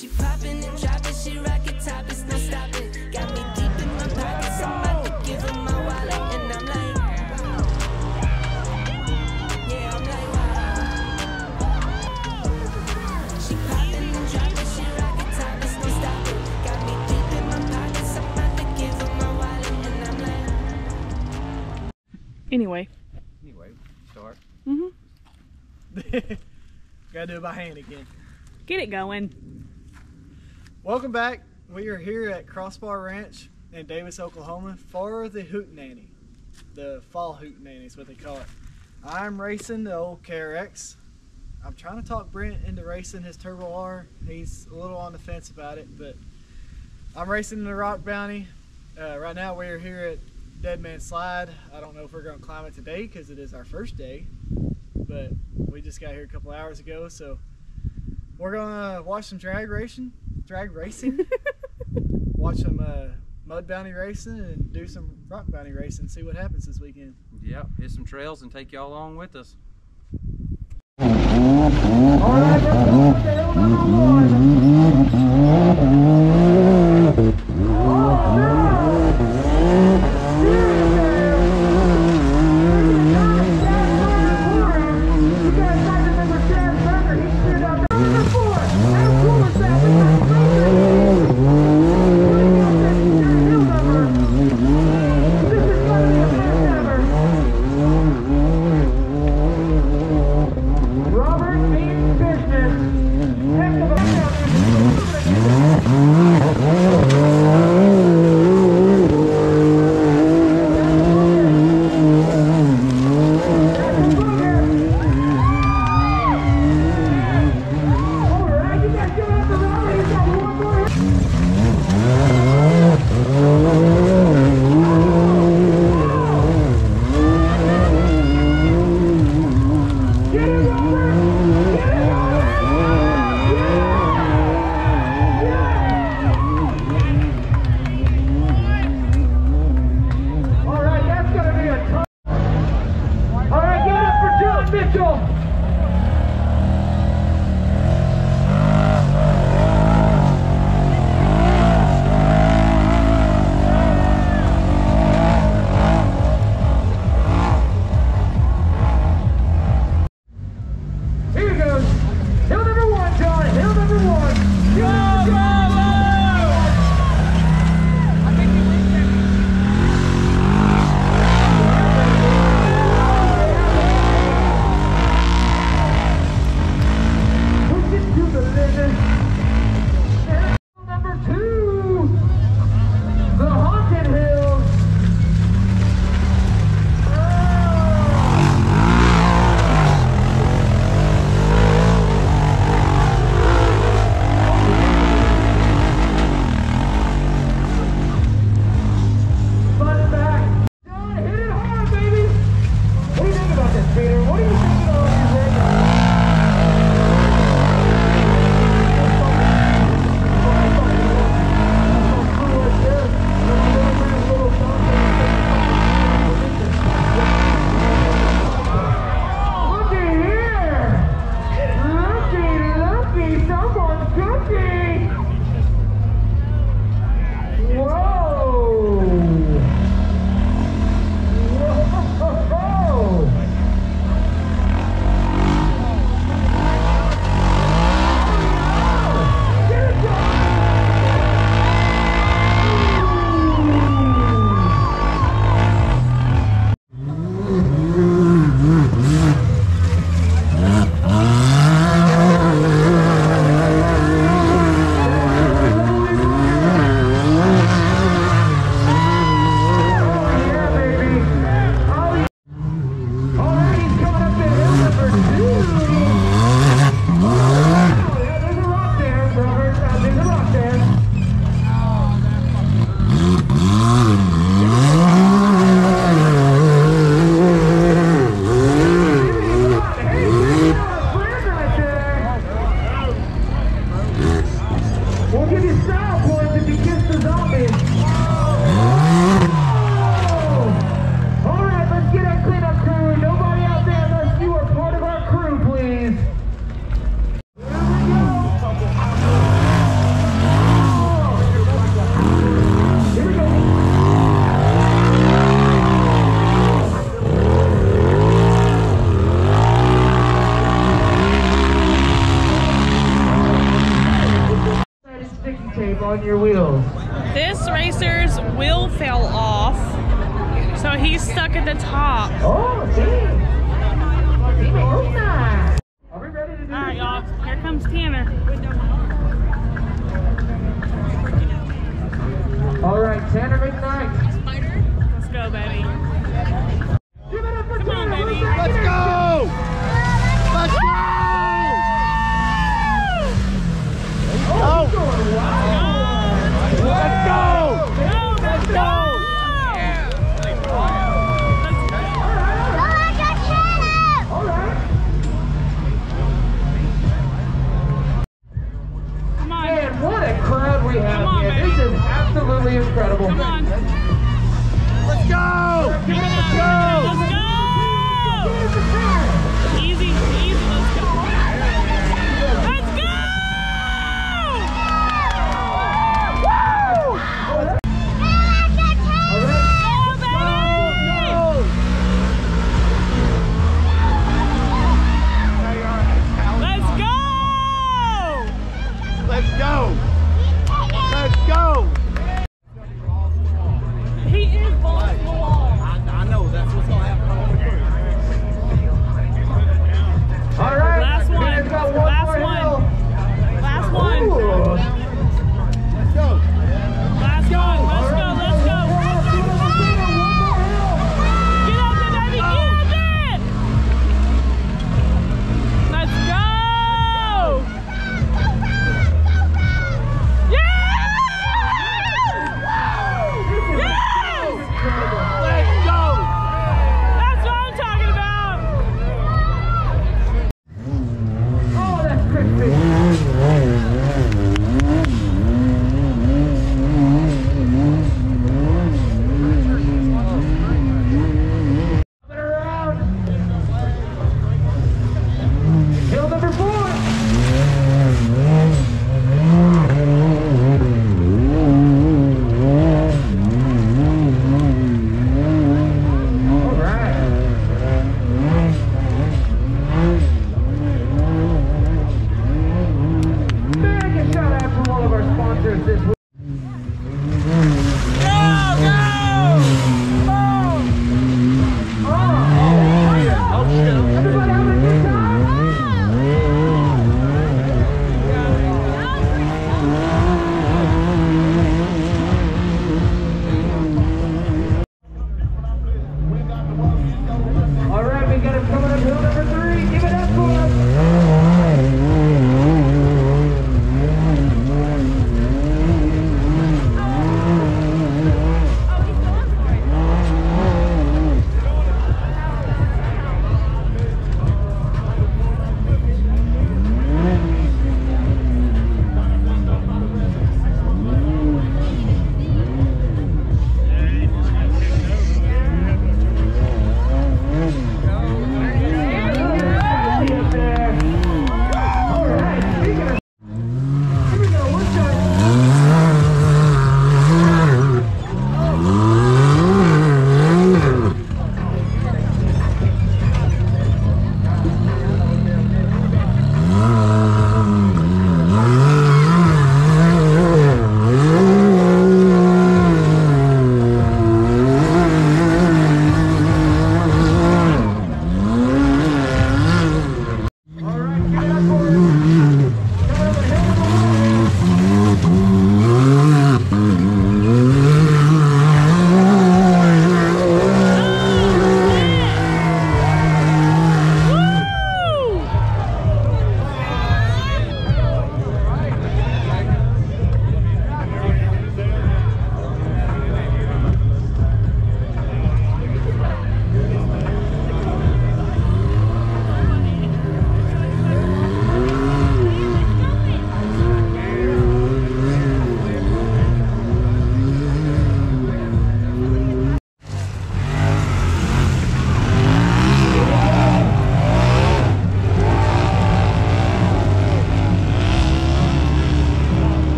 She popping and dropping, she rocket top, it's no stopping. Got me deep in my pockets, I'm about to give her my wallet, and I'm like, yeah, I'm like, wow. She popping and dropping, she rocket top, it's no stopping. Got me deep in my pockets, I'm about to give her my wallet, and I'm like. Anyway, start. Gotta do it by hand again. Get it going. Welcome back. We are here at Crossbar Ranch in Davis, Oklahoma for the Hootenanny. The fall Hootenanny is what they call it. I'm racing the old KRX. I'm trying to talk Brent into racing his Turbo R. He's a little on the fence about it, but I'm racing the Rock Bounty. Right now we are here at Dead Man Slide. I don't know if we're going to climb it today because it is our first day, but we just got here a couple hours ago, so we're gonna watch some drag racing, watch some mud bounty racing, and do some rock bounty racing. See what happens this weekend. Yep, hit some trails and take y'all along with us. All right, let's go with the hill number 'Cause on your wheels. This racer's wheel fell off, so he's stuck at the top. Oh, damn. Are we ready to do All right, this? y'all. Here comes Tanner. All right, Tanner McKnight. Let's go, baby. Give it up for Come on, Tanner. baby. Let's go! Let's go! Oh, he's going wild. Let's go! Let's go! All right. Come on. Man, what a crowd we have Come on, here. baby. This is absolutely incredible. Come on. Let's go! Let's go! Let's go! Easy, easy, let's go. Let's go! Let's go! Let's go!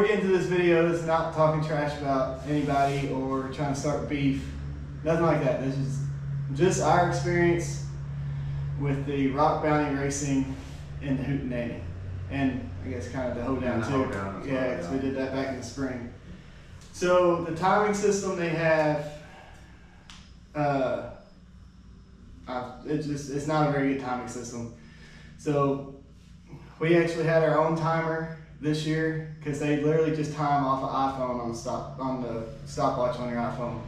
we get into this video, it's not talking trash about anybody or trying to start beef. Nothing like that. This is just our experience with the rock bounty racing in the Hootenanny. And I guess kind of the hoedown too. Yeah, because we did that back in the spring. So the timing system they have, it's not a very good timing system. So we actually had our own timer this year because they literally just time off an iPhone on the stopwatch on your iPhone.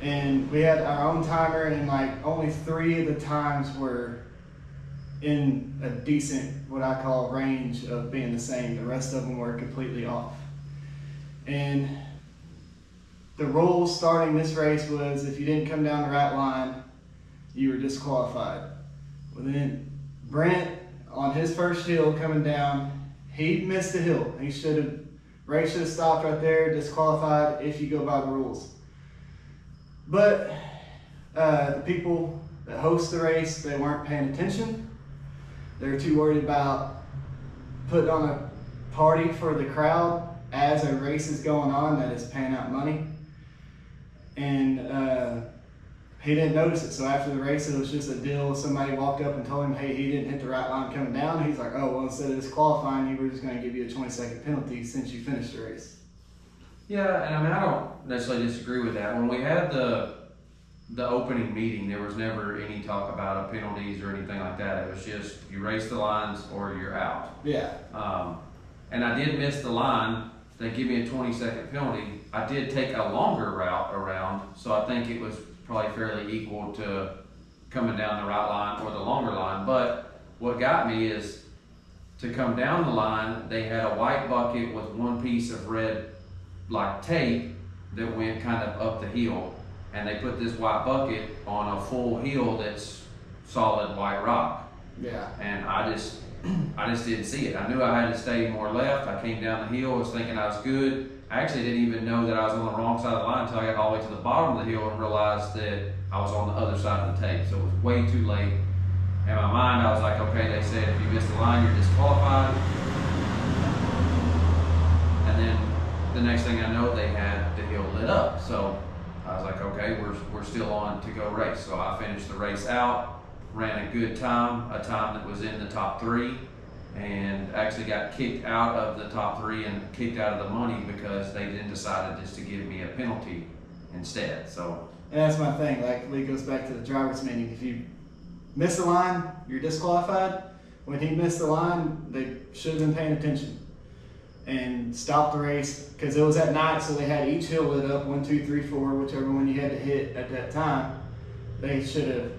And we had our own timer, and like only 3 of the times were in a decent, what I call, range of being the same. The rest of them were completely off. And the rules starting this race was if you didn't come down the right line, you were disqualified. Well, then Brent, on his first hill coming down, he missed a hill. Race should have stopped right there, disqualified if you go by the rules. But the people that host the race, they weren't paying attention. They were too worried about putting on a party for the crowd as a race is going on that is paying out money. And he didn't notice it. So after the race, it was just a deal. Somebody walked up and told him, hey, he didn't hit the right line coming down. He's like, oh, well, instead of disqualifying you, we're just going to give you a 20-second penalty since you finished the race. Yeah, and I mean, I don't necessarily disagree with that. When we had the opening meeting, there was never any talk about penalties or anything like that. It was just you race the lines or you're out. Yeah. And I did miss the line. They give me a 20-second penalty. I did take a longer route around, so I think it was probably fairly equal to coming down the right line or the longer line. But what got me is to come down the line, they had a white bucket with one piece of red like tape that went kind of up the hill, and they put this white bucket on a full hill that's solid white rock. Yeah. And I just didn't see it. I knew I had to stay more left. I came down the hill, was thinking I was good. I actually didn't even know that I was on the wrong side of the line until I got all the way to the bottom of the hill and realized that I was on the other side of the tape. So it was way too late. In my mind, I was like, okay, they said if you miss the line, you're disqualified. And then the next thing I know, they had the hill lit up. So I was like, okay, we're still on to go race. So I finished the race out, ran a good time, a time that was in the top 3, and actually got kicked out of the top 3 and kicked out of the money because they then decided just to give me a penalty instead. So, and that's my thing. Like, it goes back to the driver's meeting. If you miss the line, you're disqualified. When he missed the line, they should have been paying attention and stopped the race, because it was at night, so they had each hill lit up, 1, 2, 3, 4, whichever one you had to hit at that time. They should have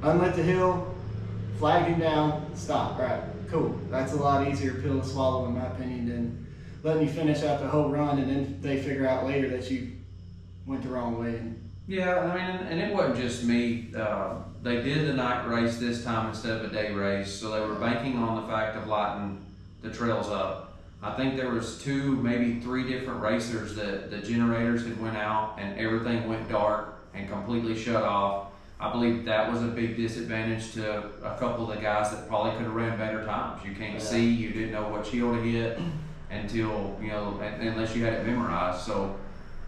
unlit the hill, flagged him down, stopped. Right, cool. That's a lot easier pill to swallow, in my opinion, than letting you finish out the whole run and then they figure out later that you went the wrong way. yeah, I mean, and it wasn't just me. They did the night race this time instead of a day race, so they were banking on the fact of lighting the trails up. I think there was 2, maybe 3 different racers that the generators had went out and everything went dark and completely shut off. I believe that was a big disadvantage to a couple of the guys that probably could have ran better times. You can't see, you didn't know what hill to hit until, you know, unless you had it memorized. So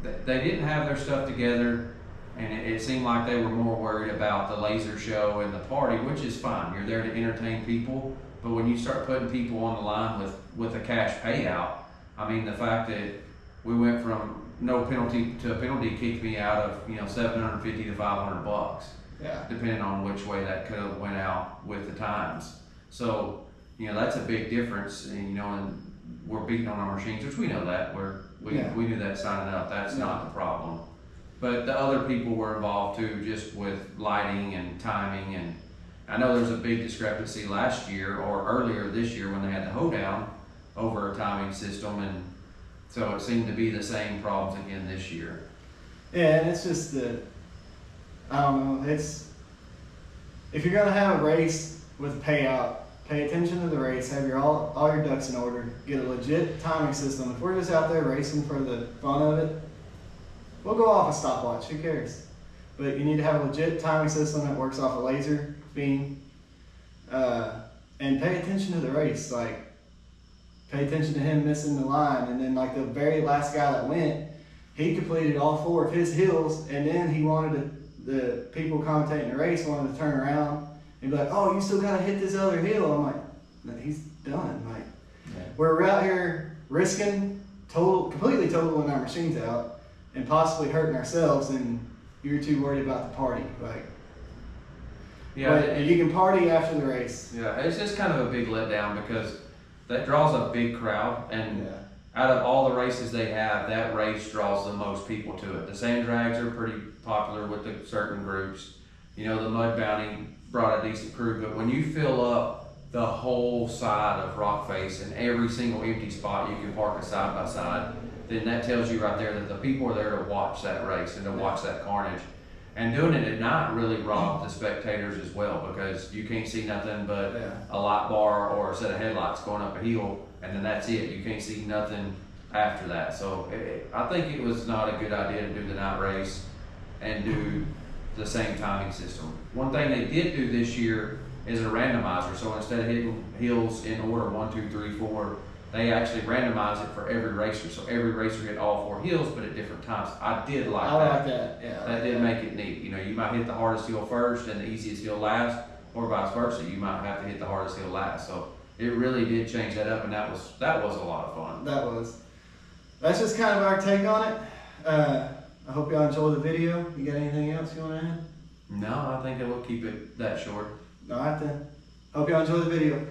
they didn't have their stuff together, and it seemed like they were more worried about the laser show and the party, which is fine. You're there to entertain people. But when you start putting people on the line with a cash payout, I mean, the fact that we went from no penalty to a penalty kicked me out of, you know, $750 to $500. Yeah. Depending on which way that could have went out with the times. So, you know, that's a big difference. And, you know, and we're beating on our machines, which we know that. We knew that signing up. That's not the problem. But the other people were involved too, just with lighting and timing. And I know there's a big discrepancy last year or earlier this year when they had the hoedown over a timing system, and so it seemed to be the same problems again this year. Yeah, and it's just I don't know, it's, if you're gonna have a race with a payout, pay attention to the race, have all your ducks in order, get a legit timing system. If we're just out there racing for the fun of it, we'll go off a stopwatch, who cares? But you need to have a legit timing system that works off a laser beam, and pay attention to the race. Like, pay attention to him missing the line. And then like the very last guy that went, he completed all 4 of his hills, and then he wanted the people commentating the race wanted to turn around and be like, oh, you still gotta hit this other hill. I'm like, no, he's done. Like, we're out here risking completely totaling our machines out and possibly hurting ourselves, and you're too worried about the party. Like, Yeah, but you can party after the race. Yeah, it's just kind of a big letdown because that draws a big crowd, and Yeah. out of all the races they have, that race draws the most people to it. The sand drags are pretty popular with the certain groups. You know, the mud bounty brought a decent crew, but when you fill up the whole side of Rockface and every single empty spot you can park a side by side, then that tells you right there that the people are there to watch that race and to watch that carnage. And doing it at night really robbed the spectators as well, because you can't see nothing but a light bar or a set of headlights going up a hill, and then that's it. You can't see nothing after that. So I think it was not a good idea to do the night race and do the same timing system. One thing they did do this year is a randomizer. So instead of hitting hills in order 1, 2, 3, 4, they actually randomize it for every racer. So every racer hit all 4 hills, but at different times. I did like that. I like that. Yeah. That did make it neat. You know, you might hit the hardest hill first and the easiest hill last, or vice versa. You might have to hit the hardest hill last. So it really did change that up, and that was a lot of fun. That's just kind of our take on it. I hope y'all enjoy the video. You got anything else you want to add? No, I think that we'll keep it that short. All right then. Hope y'all enjoy the video.